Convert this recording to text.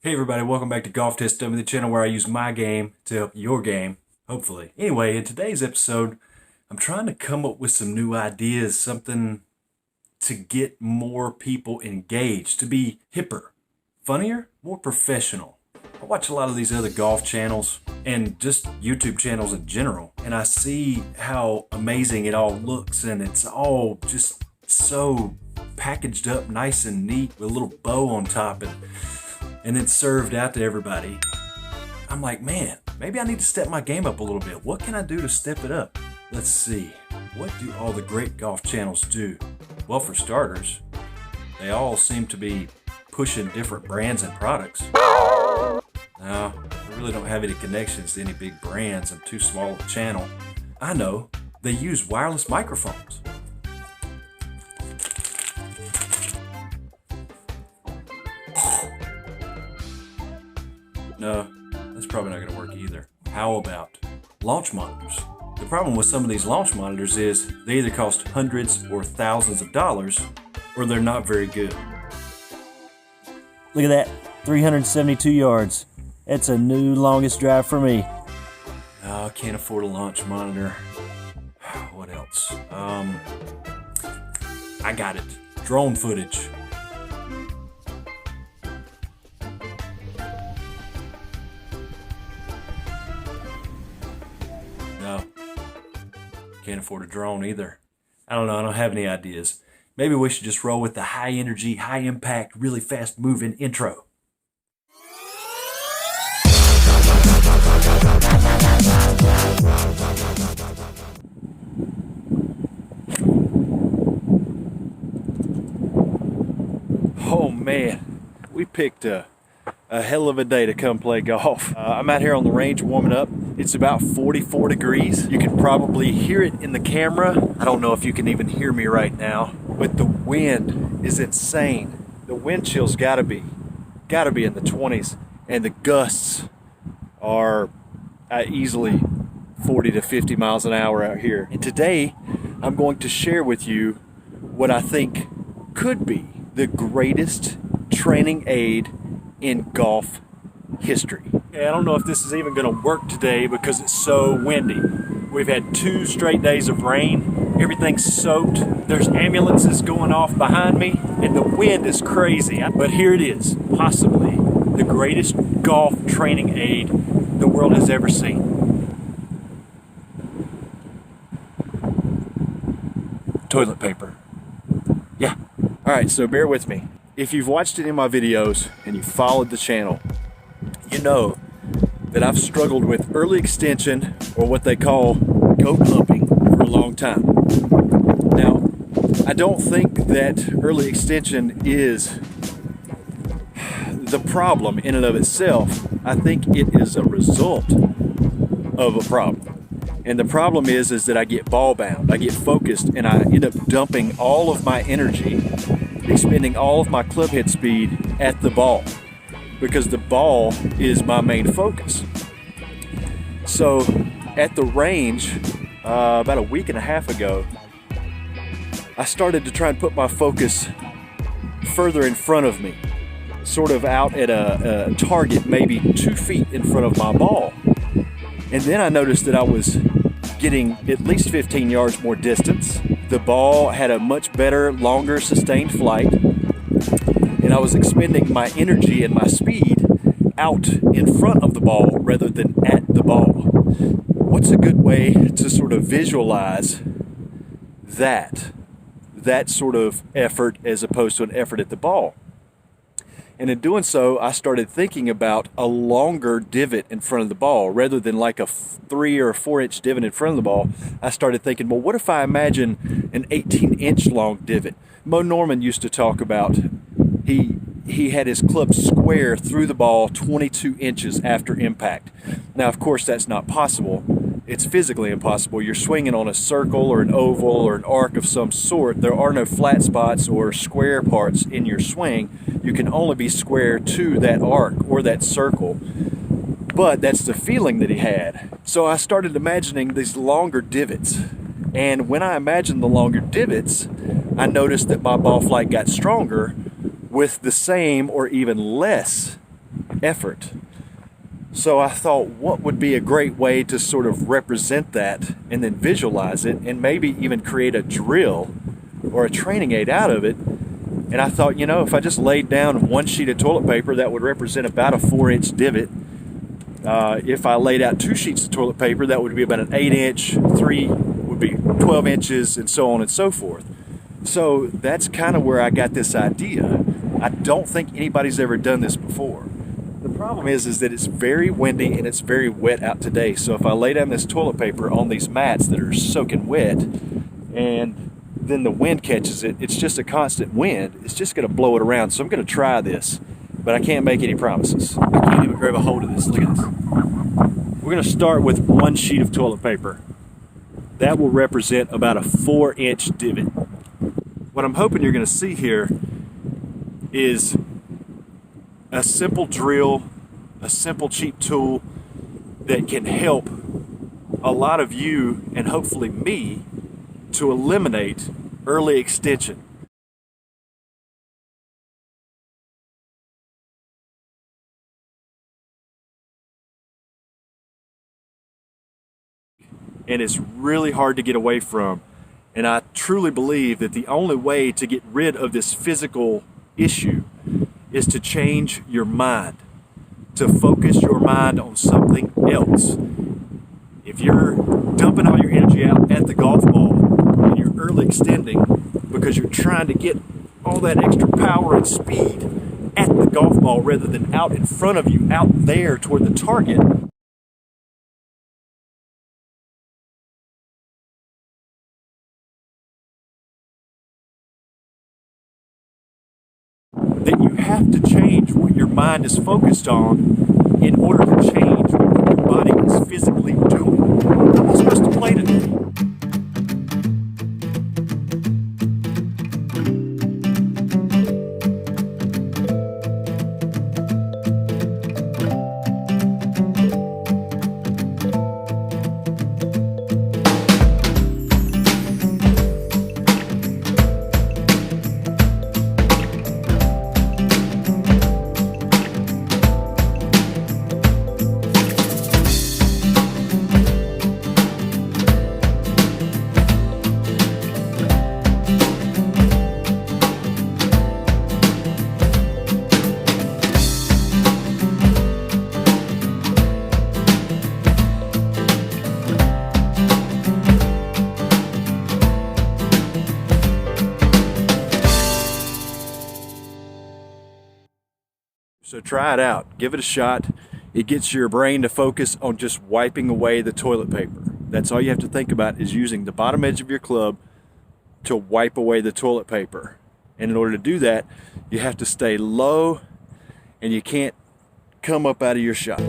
Hey everybody, welcome back to Golf Test Dummy, the channel where I use my game to help your game, hopefully. Anyway, in today's episode, I'm trying to come up with some new ideas, something to get more people engaged, to be hipper, funnier, more professional. I watch a lot of these other golf channels and just YouTube channels in general, and I see how amazing it all looks, and it's all just so packaged up nice and neat with a little bow on top and then served out to everybody. I'm like, man, maybe I need to step my game up a little bit. What can I do to step it up? Let's see. What do all the great golf channels do? Well, for starters, they all seem to be pushing different brands and products. No, I really don't have any connections to any big brands. I'm too small of a channel. I know, they use wireless microphones. No, that's probably not going to work either. How about launch monitors? The problem with some of these launch monitors is they either cost hundreds or thousands of dollars, or they're not very good. Look at that, 372 yards. That's a new longest drive for me. Oh, I can't afford a launch monitor. What else? I got it. Drone footage. No, can't afford a drone either. I don't know, I don't have any ideas. Maybe we should just roll with the high energy, high impact, really fast moving intro. Oh man, we picked a hell of a day to come play golf. I'm out here on the range warming up. It's about 44 degrees. You can probably hear it in the camera. I don't know if you can even hear me right now, but the wind is insane. The wind chill's gotta be in the 20s, and the gusts are easily 40 to 50 miles an hour out here. And today, I'm going to share with you what I think could be the greatest training aid in golf history. Okay, I don't know if this is even going to work today because it's so windy. We've had 2 straight days of rain. Everything's soaked. There's ambulances going off behind me, and the wind is crazy. But here it is, possibly the greatest golf training aid the world has ever seen. Toilet paper. Yeah. All right, so bear with me. If you've watched any of my videos and you followed the channel, you know that I've struggled with early extension, or what they call goat humping, for a long time. Now, I don't think that early extension is the problem in and of itself. I think it is a result of a problem. And the problem is that I get ball bound, I get focused, and I end up dumping all of my energy, expending all of my club head speed at the ball, because the ball is my main focus. So at the range, about a week and a half ago, I started to try and put my focus further in front of me, sort of out at a target maybe 2 feet in front of my ball. And then I noticed that I was getting at least 15 yards more distance. The ball had a much better, longer, sustained flight, and I was expending my energy and my speed out in front of the ball rather than at the ball. What's a good way to sort of visualize that sort of effort as opposed to an effort at the ball? And in doing so, I started thinking about a longer divot in front of the ball rather than like a 3 or 4 inch divot in front of the ball. I started thinking, well, what if I imagine an 18-inch long divot? Mo Norman used to talk about he had his club square through the ball 22 inches after impact. Now, of course, that's not possible. It's physically impossible. You're swinging on a circle or an oval or an arc of some sort. There are no flat spots or square parts in your swing. You can only be square to that arc or that circle. But that's the feeling that he had. So I started imagining these longer divots. And when I imagined the longer divots, I noticed that my ball flight got stronger with the same or even less effort. So I thought, what would be a great way to sort of represent that and then visualize it and maybe even create a drill or a training aid out of it. And I thought, you know, if I just laid down one sheet of toilet paper, that would represent about a 4-inch divot. If I laid out 2 sheets of toilet paper, that would be about an 8-inch, 3 would be 12 inches, and so on and so forth. So that's kind of where I got this idea. I don't think anybody's ever done this before. The problem is that it's very windy and it's very wet out today. So if I lay down this toilet paper on these mats that are soaking wet and then the wind catches it, it's just a constant wind. It's just going to blow it around. So I'm going to try this, but I can't make any promises. I can't even grab a hold of this. Look at this. We're going to start with 1 sheet of toilet paper. That will represent about a 4-inch divot. What I'm hoping you're going to see here is a simple drill, a simple cheap tool that can help a lot of you and hopefully me to eliminate early extension. And it's really hard to get away from. And I truly believe that the only way to get rid of this physical issue is to change your mind, to focus your mind on something else. If you're dumping all your energy out at the golf ball and you're early extending because you're trying to get all that extra power and speed at the golf ball rather than out in front of you, out there toward the target, that you have to change what your mind is focused on in order to change what your body is physically doing. You're supposed to play today. So try it out, give it a shot. It gets your brain to focus on just wiping away the toilet paper. That's all you have to think about, is using the bottom edge of your club to wipe away the toilet paper. And in order to do that, you have to stay low and you can't come up out of your shot.